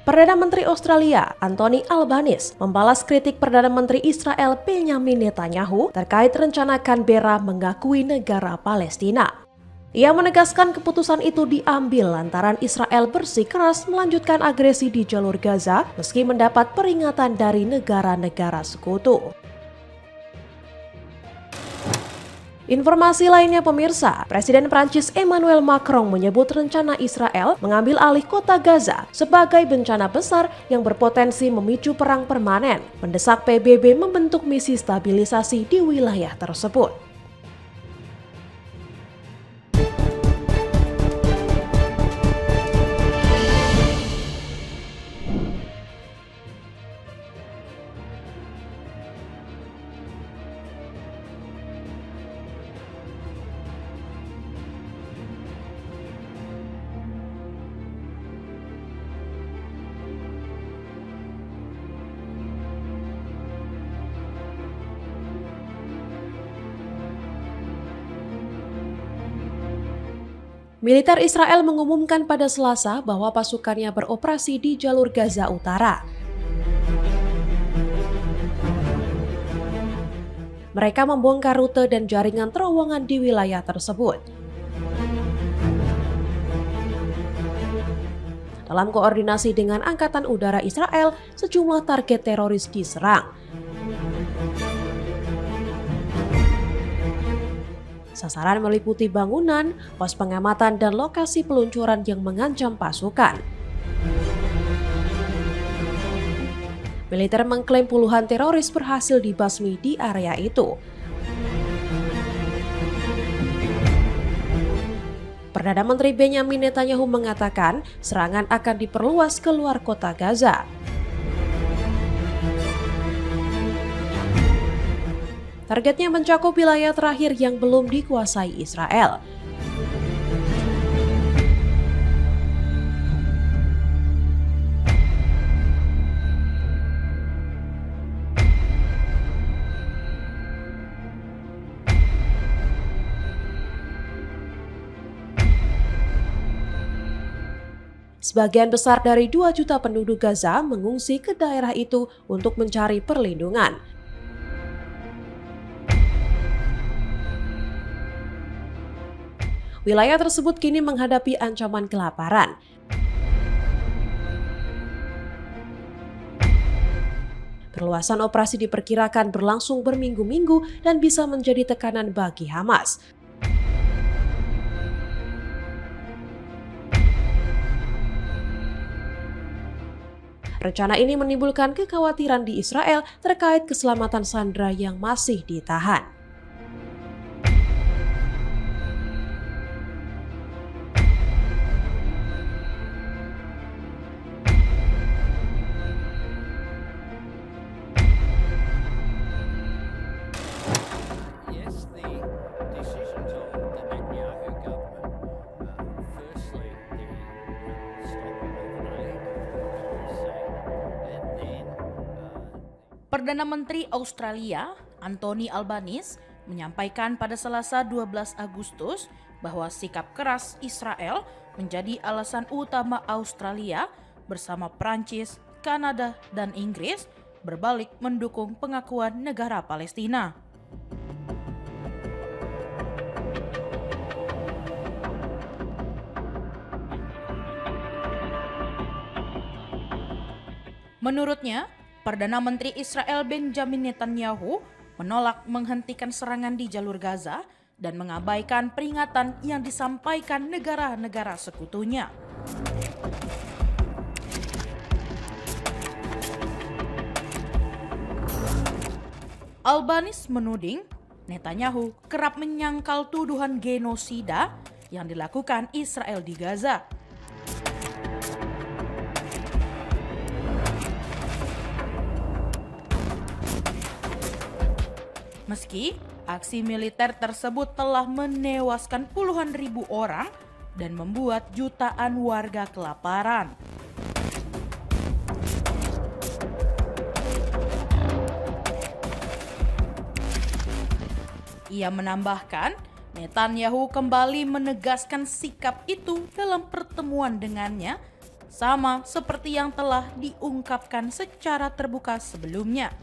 Perdana Menteri Australia, Anthony Albanese, membalas kritik Perdana Menteri Israel Benjamin Netanyahu terkait rencana Canberra mengakui negara Palestina. Ia menegaskan keputusan itu diambil lantaran Israel bersikeras melanjutkan agresi di jalur Gaza meski mendapat peringatan dari negara-negara sekutu. Informasi lainnya pemirsa, Presiden Prancis Emmanuel Macron menyebut rencana Israel mengambil alih kota Gaza sebagai bencana besar yang berpotensi memicu perang permanen, mendesak PBB membentuk misi stabilisasi di wilayah tersebut. Militer Israel mengumumkan pada Selasa bahwa pasukannya beroperasi di jalur Gaza Utara. Mereka membongkar rute dan jaringan terowongan di wilayah tersebut. Dalam koordinasi dengan Angkatan Udara Israel, sejumlah target teroris diserang. Sasaran meliputi bangunan, pos pengamatan, dan lokasi peluncuran yang mengancam pasukan. Militer mengklaim puluhan teroris berhasil dibasmi di area itu. Perdana Menteri Benjamin Netanyahu mengatakan serangan akan diperluas keluar kota Gaza. Targetnya mencakup wilayah terakhir yang belum dikuasai Israel. Sebagian besar dari 2 juta penduduk Gaza mengungsi ke daerah itu untuk mencari perlindungan. Wilayah tersebut kini menghadapi ancaman kelaparan. Perluasan operasi diperkirakan berlangsung berminggu-minggu dan bisa menjadi tekanan bagi Hamas. Rencana ini menimbulkan kekhawatiran di Israel terkait keselamatan sandera yang masih ditahan. Perdana Menteri Australia, Anthony Albanese, menyampaikan pada Selasa 12 Agustus bahwa sikap keras Israel menjadi alasan utama Australia bersama Prancis, Kanada, dan Inggris berbalik mendukung pengakuan negara Palestina. Menurutnya, Perdana Menteri Israel Benjamin Netanyahu menolak menghentikan serangan di jalur Gaza dan mengabaikan peringatan yang disampaikan negara-negara sekutunya. Albanese menuding Netanyahu kerap menyangkal tuduhan genosida yang dilakukan Israel di Gaza. Meski aksi militer tersebut telah menewaskan puluhan ribu orang dan membuat jutaan warga kelaparan. Ia menambahkan, Netanyahu kembali menegaskan sikap itu dalam pertemuan dengannya sama seperti yang telah diungkapkan secara terbuka sebelumnya.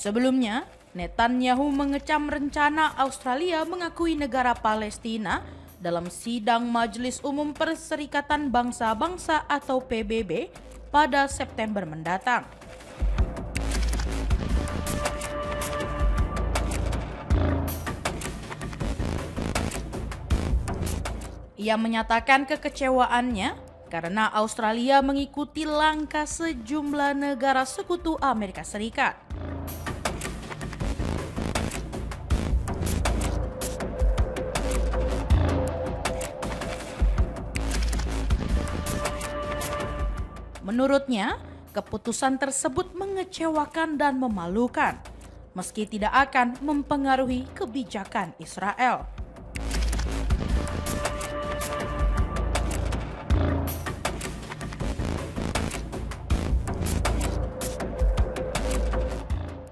Sebelumnya, Netanyahu mengecam rencana Australia mengakui negara Palestina dalam sidang Majelis Umum Perserikatan Bangsa-Bangsa atau PBB pada September mendatang. Ia menyatakan kekecewaannya karena Australia mengikuti langkah sejumlah negara sekutu Amerika Serikat. Menurutnya, keputusan tersebut mengecewakan dan memalukan, meski tidak akan mempengaruhi kebijakan Israel.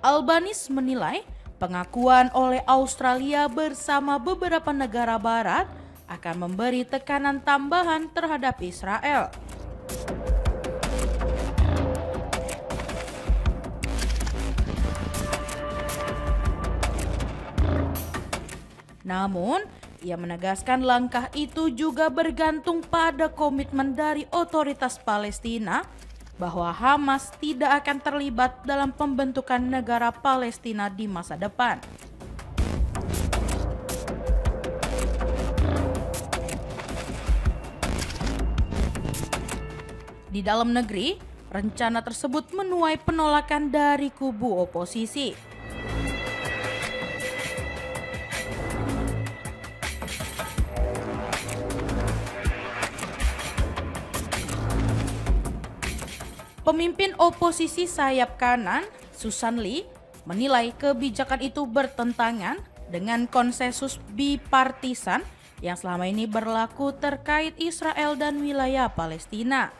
Albanese menilai pengakuan oleh Australia bersama beberapa negara barat akan memberi tekanan tambahan terhadap Israel. Namun, ia menegaskan langkah itu juga bergantung pada komitmen dari otoritas Palestina bahwa Hamas tidak akan terlibat dalam pembentukan negara Palestina di masa depan. Di dalam negeri, rencana tersebut menuai penolakan dari kubu oposisi. Pemimpin oposisi sayap kanan, Susan Lee, menilai kebijakan itu bertentangan dengan konsensus bipartisan yang selama ini berlaku terkait Israel dan wilayah Palestina.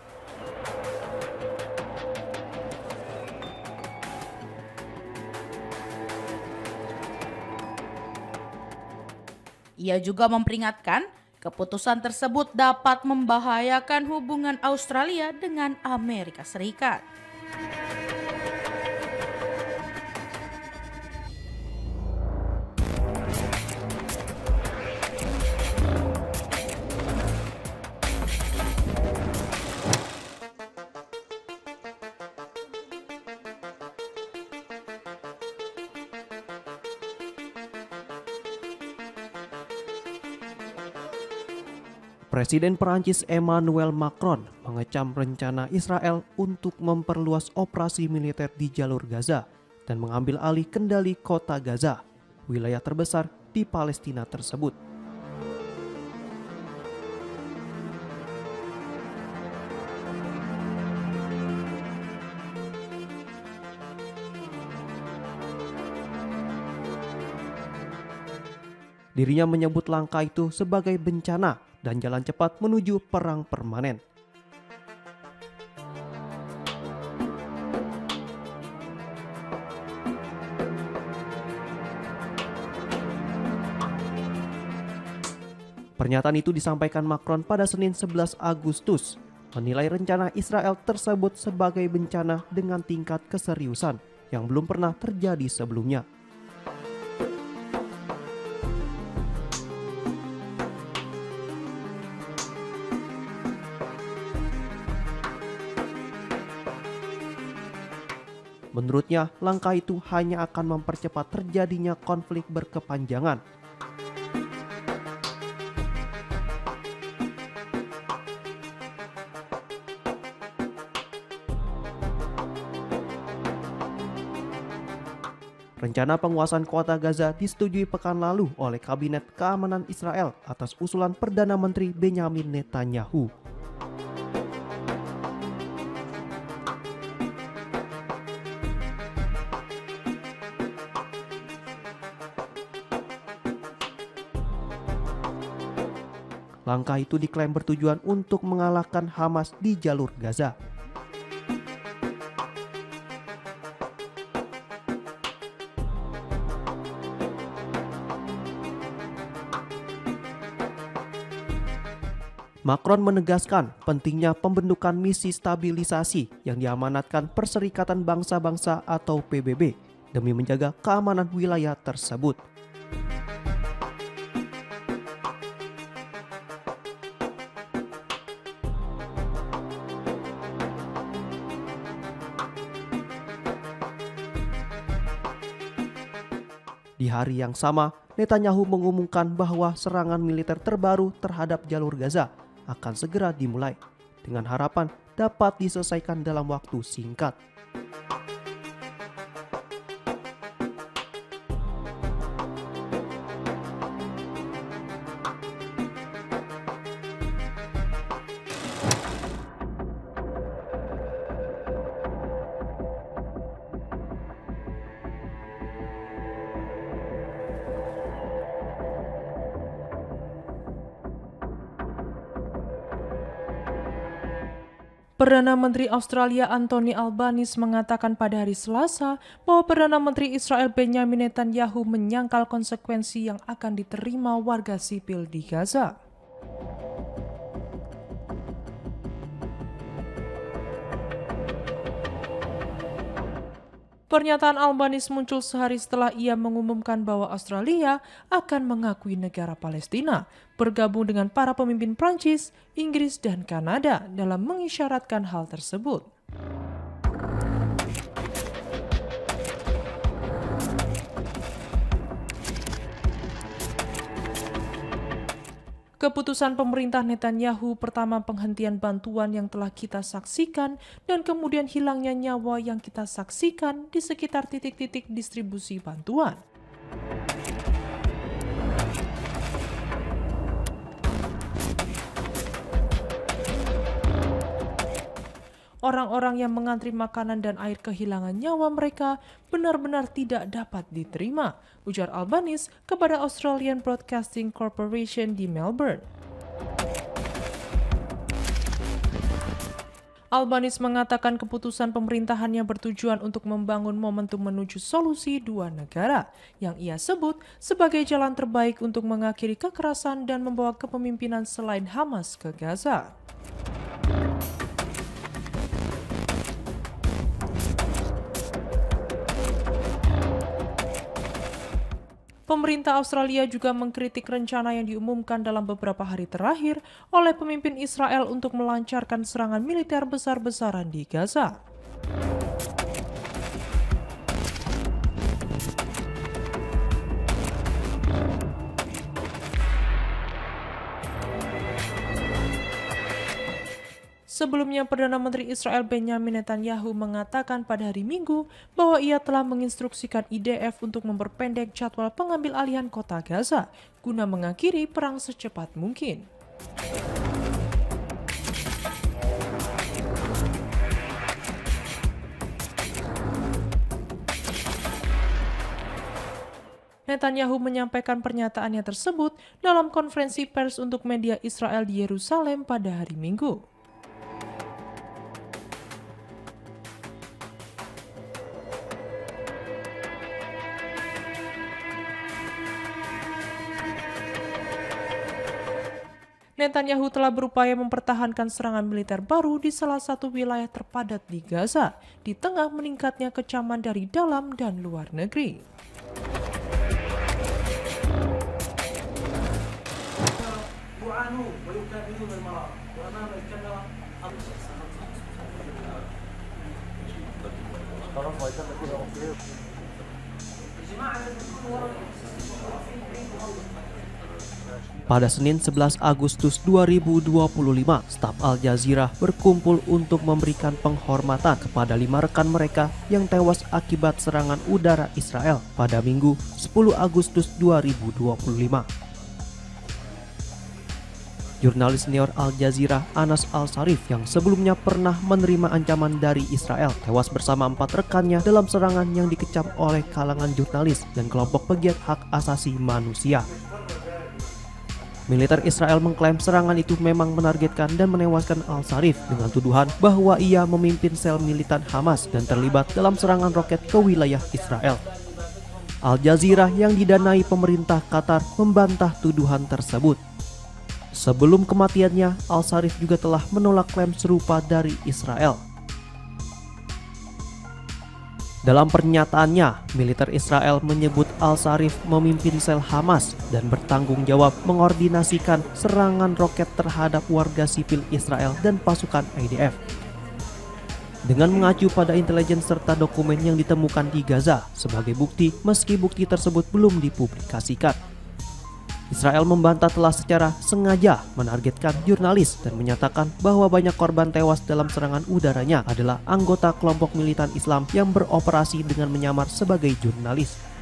Ia juga memperingatkan keputusan tersebut dapat membahayakan hubungan Australia dengan Amerika Serikat. Presiden Perancis Emmanuel Macron mengecam rencana Israel untuk memperluas operasi militer di jalur Gaza dan mengambil alih kendali kota Gaza, wilayah terbesar di Palestina tersebut. Dirinya menyebut langkah itu sebagai bencana dan jalan cepat menuju perang permanen. Pernyataan itu disampaikan Macron pada Senin 11 Agustus, menilai rencana Israel tersebut sebagai bencana dengan tingkat keseriusan yang belum pernah terjadi sebelumnya. Menurutnya, langkah itu hanya akan mempercepat terjadinya konflik berkepanjangan. Rencana penguasaan kota Gaza disetujui pekan lalu oleh Kabinet Keamanan Israel atas usulan Perdana Menteri Benjamin Netanyahu. Langkah itu diklaim bertujuan untuk mengalahkan Hamas di jalur Gaza. Macron menegaskan pentingnya pembentukan misi stabilisasi yang diamanatkan Perserikatan Bangsa-Bangsa atau PBB demi menjaga keamanan wilayah tersebut. Di hari yang sama, Netanyahu mengumumkan bahwa serangan militer terbaru terhadap jalur Gaza akan segera dimulai, dengan harapan dapat diselesaikan dalam waktu singkat. Perdana Menteri Australia Anthony Albanese mengatakan pada hari Selasa bahwa Perdana Menteri Israel Benjamin Netanyahu menyangkal konsekuensi yang akan diterima warga sipil di Gaza. Pernyataan Albanese muncul sehari setelah ia mengumumkan bahwa Australia akan mengakui negara Palestina, bergabung dengan para pemimpin Prancis, Inggris, dan Kanada dalam mengisyaratkan hal tersebut. Keputusan pemerintah Netanyahu pertama penghentian bantuan yang telah kita saksikan dan kemudian hilangnya nyawa yang kita saksikan di sekitar titik-titik distribusi bantuan. Orang-orang yang mengantri makanan dan air kehilangan nyawa mereka benar-benar tidak dapat diterima, ujar Albanese kepada Australian Broadcasting Corporation di Melbourne. Albanese mengatakan keputusan pemerintahannya bertujuan untuk membangun momentum menuju solusi dua negara, yang ia sebut sebagai jalan terbaik untuk mengakhiri kekerasan dan membawa kepemimpinan selain Hamas ke Gaza. Pemerintah Australia juga mengkritik rencana yang diumumkan dalam beberapa hari terakhir oleh pemimpin Israel untuk melancarkan serangan militer besar-besaran di Gaza. Sebelumnya, Perdana Menteri Israel Benjamin Netanyahu mengatakan pada hari Minggu bahwa ia telah menginstruksikan IDF untuk memperpendek jadwal pengambil alihan kota Gaza guna mengakhiri perang secepat mungkin. Netanyahu menyampaikan pernyataannya tersebut dalam konferensi pers untuk media Israel di Yerusalem pada hari Minggu. Netanyahu telah berupaya mempertahankan serangan militer baru di salah satu wilayah terpadat di Gaza, di tengah meningkatnya kecaman dari dalam dan luar negeri. Pada Senin 11 Agustus 2025, staf Al Jazeera berkumpul untuk memberikan penghormatan kepada 5 rekan mereka yang tewas akibat serangan udara Israel pada Minggu 10 Agustus 2025. Jurnalis senior Al Jazeera Anas Al-Sharif yang sebelumnya pernah menerima ancaman dari Israel tewas bersama 4 rekannya dalam serangan yang dikecam oleh kalangan jurnalis dan kelompok pegiat hak asasi manusia. Militer Israel mengklaim serangan itu memang menargetkan dan menewaskan Al-Sharif dengan tuduhan bahwa ia memimpin sel militan Hamas dan terlibat dalam serangan roket ke wilayah Israel. Al Jazeera yang didanai pemerintah Qatar membantah tuduhan tersebut. Sebelum kematiannya, Al-Sharif juga telah menolak klaim serupa dari Israel. Dalam pernyataannya, militer Israel menyebut Al-Sharif memimpin sel Hamas dan bertanggung jawab mengordinasikan serangan roket terhadap warga sipil Israel dan pasukan IDF. Dengan mengacu pada intelijen serta dokumen yang ditemukan di Gaza sebagai bukti, meski bukti tersebut belum dipublikasikan. Israel membantah telah secara sengaja menargetkan jurnalis dan menyatakan bahwa banyak korban tewas dalam serangan udaranya adalah anggota kelompok militan Islam yang beroperasi dengan menyamar sebagai jurnalis.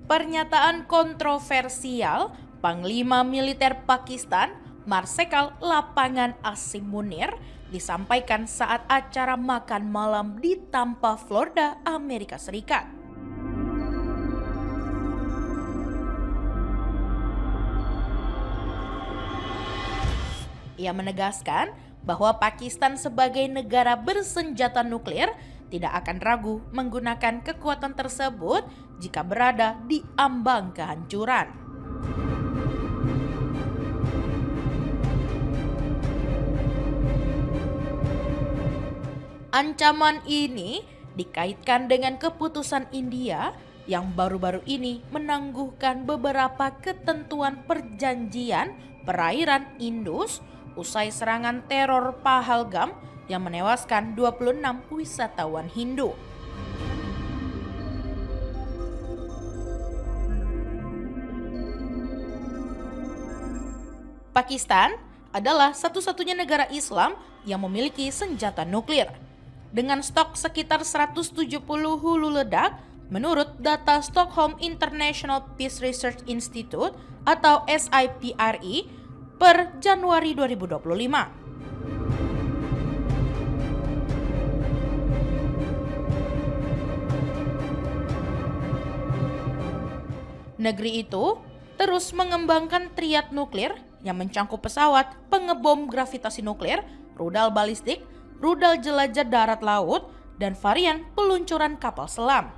Pernyataan kontroversial Panglima Militer Pakistan Marsikal Lapangan Asim Munir disampaikan saat acara makan malam di Tampa, Florida, Amerika Serikat. Ia menegaskan bahwa Pakistan sebagai negara bersenjata nuklir tidak akan ragu menggunakan kekuatan tersebut jika berada di ambang kehancuran. Ancaman ini dikaitkan dengan keputusan India yang baru-baru ini menangguhkan beberapa ketentuan perjanjian perairan Indus usai serangan teror Pahalgam yang menewaskan 26 wisatawan Hindu. Pakistan adalah satu-satunya negara Islam yang memiliki senjata nuklir. Dengan stok sekitar 170 hulu ledak, menurut data Stockholm International Peace Research Institute atau SIPRI per Januari 2025. Negeri itu terus mengembangkan triad nuklir yang mencangkup pesawat pengebom gravitasi nuklir, rudal balistik, rudal jelajah darat laut, dan varian peluncuran kapal selam.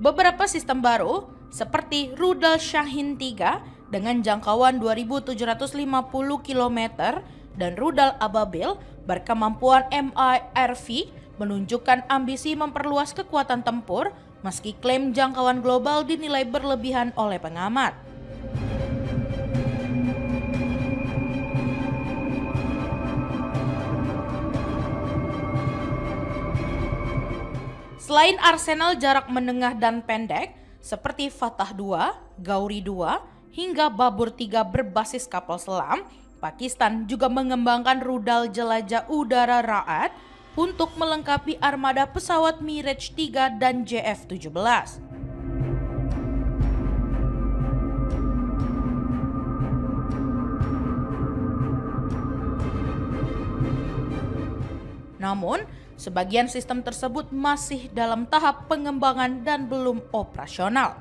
Beberapa sistem baru seperti rudal Shahin 3 dengan jangkauan 2.750 km dan rudal Ababil berkemampuan MIRV menunjukkan ambisi memperluas kekuatan tempur meski klaim jangkauan global dinilai berlebihan oleh pengamat. Selain arsenal jarak menengah dan pendek seperti Fatah 2, Gauri 2, hingga Babur 3 berbasis kapal selam, Pakistan juga mengembangkan rudal jelajah udara Ra'ad untuk melengkapi armada pesawat Mirage 3 dan JF-17. Namun, sebagian sistem tersebut masih dalam tahap pengembangan dan belum operasional.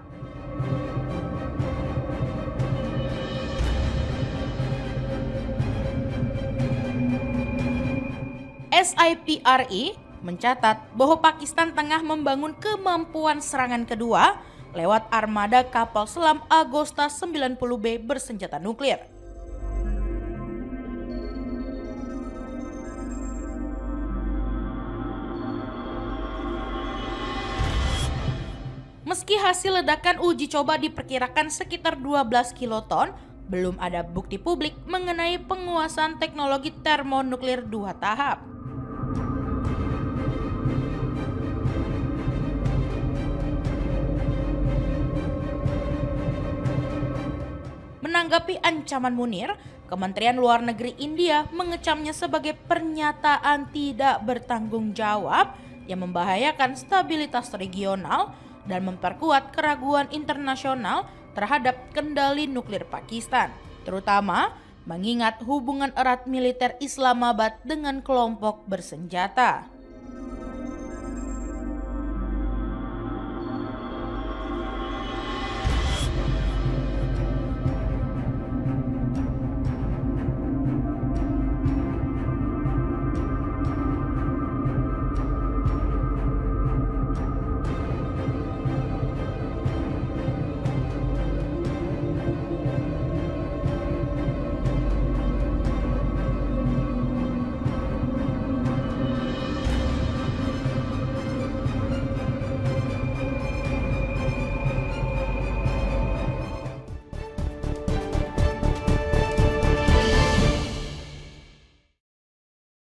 SIPRI mencatat bahwa Pakistan tengah membangun kemampuan serangan kedua lewat armada kapal selam Agosta 90B bersenjata nuklir. Meski hasil ledakan uji coba diperkirakan sekitar 12 kiloton, belum ada bukti publik mengenai penguasaan teknologi termonuklir 2 tahap. Menanggapi ancaman Munir, Kementerian Luar Negeri India mengecamnya sebagai pernyataan tidak bertanggung jawab yang membahayakan stabilitas regional dan memperkuat keraguan internasional terhadap kendali nuklir Pakistan, terutama mengingat hubungan erat militer Islamabad dengan kelompok bersenjata.